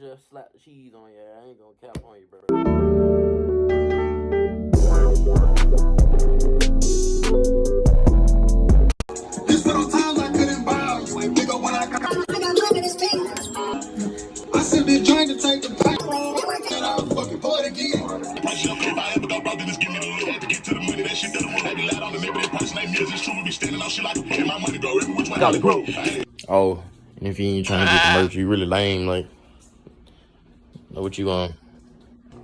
just slap the cheese on you. I ain't gonna cap on you, bro. There's little times I couldn't bow. You ain't big up when I got money in this thing. I simply trying to take the back. And I'll fucking pour it again. If I ever go broke, then just give me the loot. To get to the money, that shit doesn't have me light on the neighbor. That person ain't music. True, we be standing on shit like a fucking my money go every which way. Gotta grow. Oh, and if you ain't trying to get the merch, you really lame. Like, know what you on?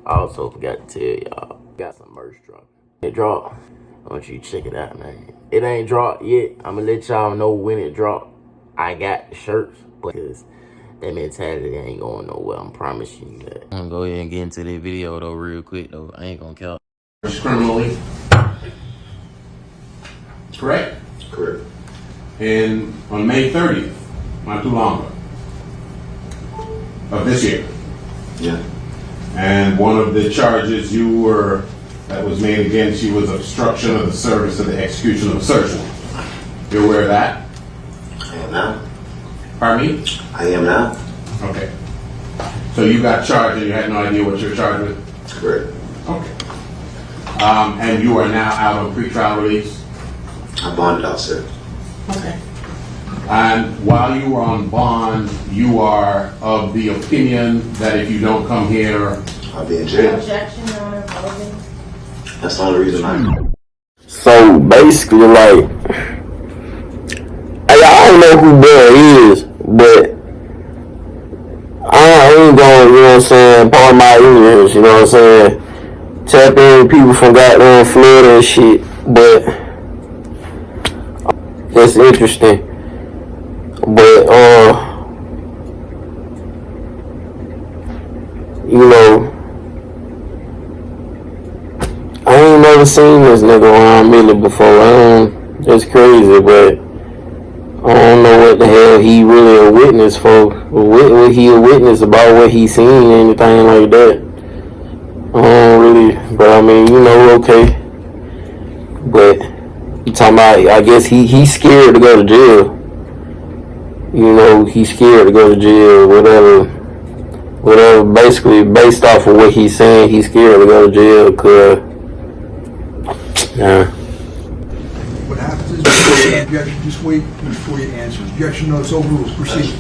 I also forgot to tell y'all, got some merch drop. It dropped. I want you to check it out, man. It ain't dropped yet. I'ma let y'all know when it dropped. I got the shirts, because that mentality ain't going nowhere. I'm promising you that. I'm gonna go ahead and get into this video though real quick though. I ain't gonna count. Criminally. Correct? Correct. And on May 30th, not too long ago, of this year. Yeah. And one of the charges that was made against you was obstruction of the service of the execution of a search warrant. You're aware of that? I am now. Pardon me? I am now. Okay. So you got charged and you had no idea what you're charged with? Correct. Okay. And you are now out on pretrial release? I bonded out, sir. Okay. And while you are on bond, you are of the opinion that if you don't come here, I'll be in jail. Objection, Your Honor, opposing. That's the only reason I. So basically, like, I don't know who Bear is, but I ain't going, you know what I'm saying, part of my ears, you know what I'm saying, tap in with people from goddamn Florida and shit, but it's interesting. But, you know, I ain't never seen this nigga around Melly before. It's crazy, but I don't know what the hell he really a witness for. What he a witness about what he seen, anything like that. I don't really, but I mean, you know, okay. But you talking about, I guess he's scared to go to jail. You know, he's scared to go to jail, whatever, basically based off of what he's saying, he's scared to go to jail, cause, What happens is, objection, just wait before you answer. Objection, no, it's overruled. Proceed.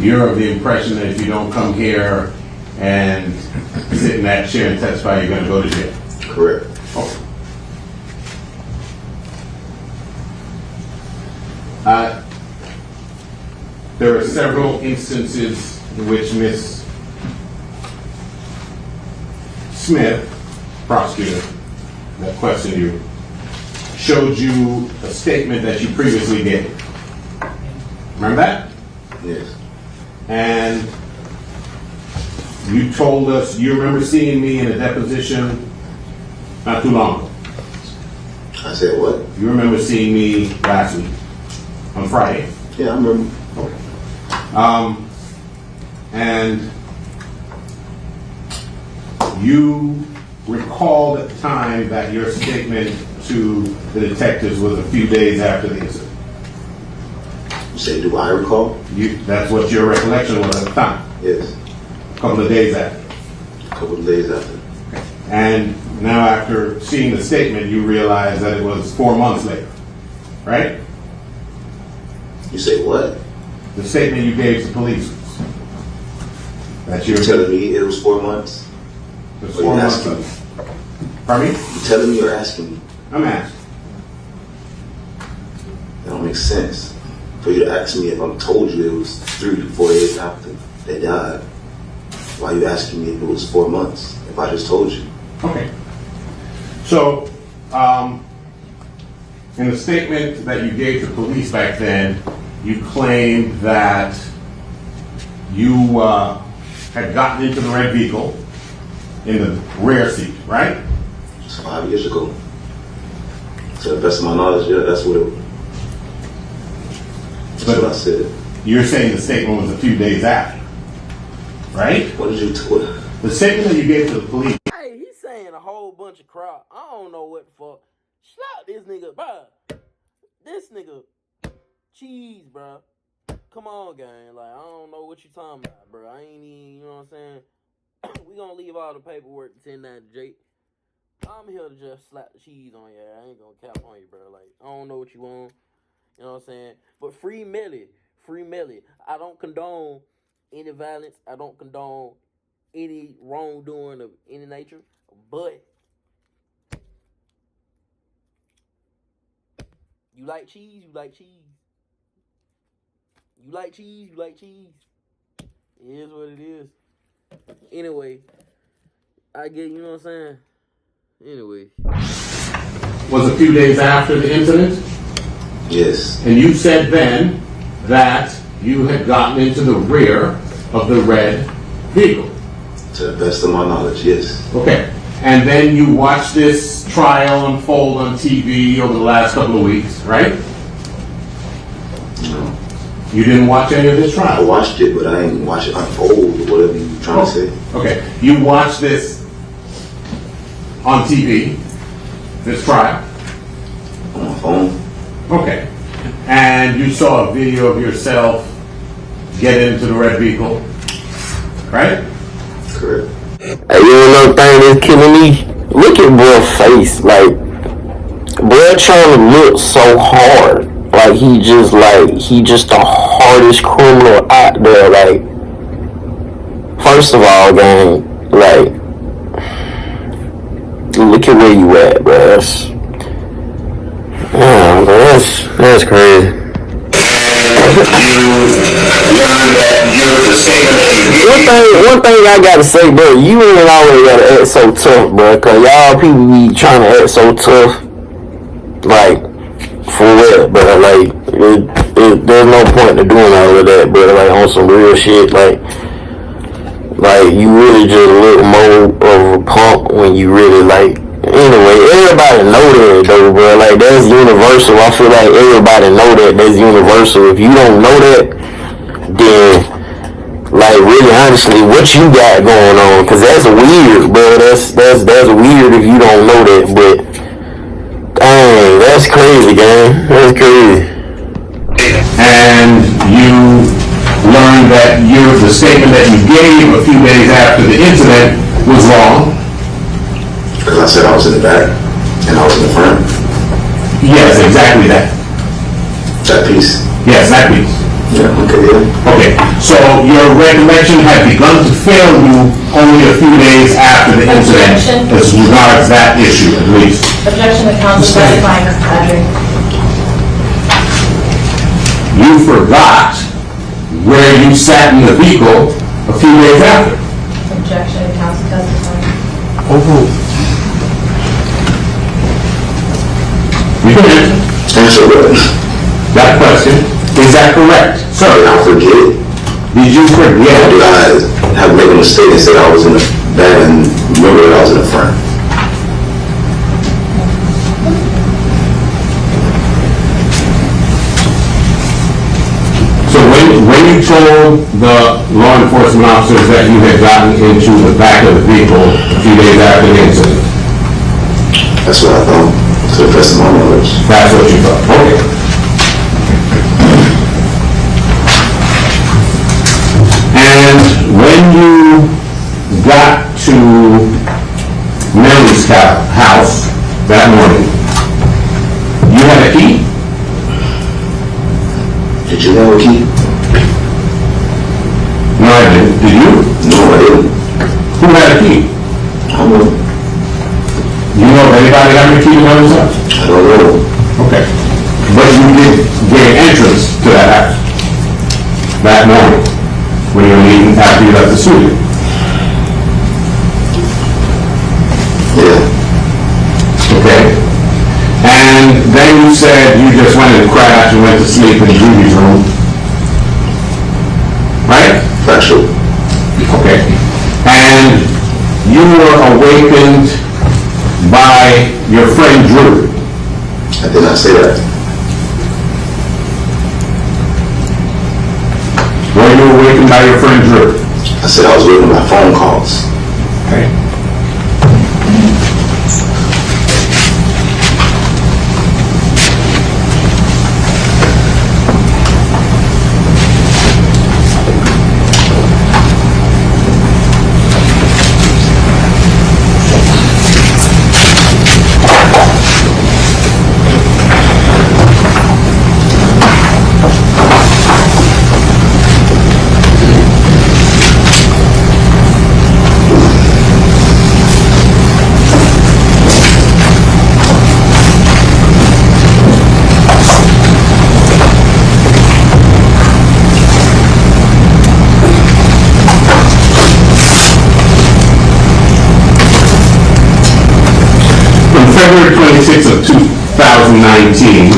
you're of the impression that if you don't come here and sit in that chair and testify, you're going to go to jail. Correct. Okay. There are several instances in which Ms. Smith, prosecutor that questioned you, showed you a statement that you previously gave. Remember that? Yes. And you told us you remember seeing me in a deposition not too long ago. I said what? You remember seeing me last week on Friday. Yeah, I remember. Okay. And you recalled at the time that your statement to the detectives was a few days after the incident. You say, do I recall? That's what your recollection was at the time. Yes. A couple of days after. A couple of days after. And now after seeing the statement, you realize that it was 4 months later, right? You say what? The statement you gave to police. That You're telling me it was 4 months? It was 4 months ago. Pardon me? You telling me or asking me? I'm asking. That don't make sense. For you to ask me if I told you it was 3 to 4 days after they died, why are you asking me if it was 4 months? If I just told you. Okay. So, in the statement that you gave to police back then, you claimed that you had gotten into the red vehicle in the rear seat, right? It's 5 years ago. To the best of my knowledge, yeah, that's what I said. You're saying the statement was a few days after, right? What did you tell? The statement that you gave to the police. Hey, he's saying a whole bunch of crap. I don't know what the fuck. Slap this nigga, bruh. This nigga, cheese, bruh. come on, gang. Like, I don't know what you talking about, bro. I ain't even, you know what I'm saying? We gonna leave all the paperwork to 10-9 Jake. I'm here to just slap the cheese on you. I ain't gonna cap on you, bro. Like, I don't know what you want. You know what I'm saying? But free Melly. Free Melly. I don't condone any violence. I don't condone any wrongdoing of any nature. But you like cheese, you like cheese. You like cheese, you like cheese. It is what it is. Anyway, I get, you know what I'm saying? Anyway. Was a few days after the incident? Yes. And you said then that you had gotten into the rear of the red vehicle. To the best of my knowledge, yes. Okay. And then you watched this trial unfold on TV over the last couple of weeks, right? No. You didn't watch any of this I trial? watched it, but I didn't watch it unfold or whatever you're trying to say. Okay. You watched this on TV, this trial? On my phone. Okay. And you saw a video of yourself get into the red vehicle, right? Correct. Hey, you know thing that's killing me? Look at boy's face. Like, boy trying to look so hard. Like, he just the hardest criminal out there. Like, first of all, gang, like, look at where you at, bro. That's crazy. One thing I gotta say, bro, you ain't always gotta act so tough, bro, cause y'all people be trying to act so tough, like, for what, bro, like, there's no point to doing all of that, bro, like, on some real shit, like, you really just look more of a punk when you really, like, anyway, everybody know that, though, bro, like, that's universal. I feel like everybody know that's universal. If you don't know that, then, like, really, honestly, what you got going on? Cause that's weird, bro. That's weird if you don't know that. But dang, that's crazy, gang. That's crazy. And you learned that the statement that you gave a few days after the incident was wrong. Because I said I was in the back and I was in the front. Yes, exactly that. That piece. Yes, that piece. Yeah, okay, yeah. Okay, so your recollection had begun to fail you only a few days after the incident as regards that issue, at least. Objection to counsel testifying, Patrick. You forgot where you sat in the vehicle a few days after. Objection to counsel testifying. You can Answer what? that question. Is that correct? Sorry, I forget. Did you forget? Did I have made a mistake and said I was in the back and remember that I was in the front? So when you told the law enforcement officers that you had gotten into the back of the vehicle a few days after the incident? That's what I thought. To the best of my knowledge. That's what you thought. Okay. And when you got to Melly's house that morning, you had a key? Did you have a key? No, I didn't. Did you? No, I didn't. Who had a key? I don't know. You know if anybody had a key to Melly's house? I don't know. Okay. But you did gain entrance to that house that morning when you were leaving after you left the studio. Yeah. Okay. And then you said you just went and crashed and went to sleep in Judy's room. Right? Factual. Okay. And you were awakened by your friend Drew. I did not say that. Were you awakened by your friend Drew? I said I was waiting my phone calls. Okay. 26th of 2019,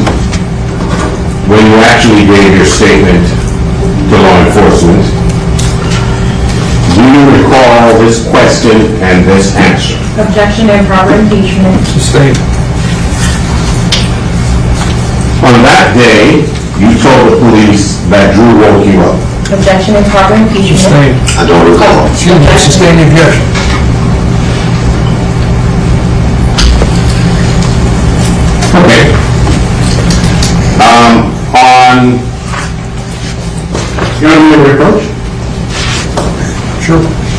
when you actually gave your statement to law enforcement, do you recall this question and this answer? Objection, improper impeachment. Sustained. On that day, you told the police that Drew woke you up. Objection, improper impeachment. Sustained. I don't recall. Excuse me, sustain the objection. Okay. On, you want to reproach? Sure.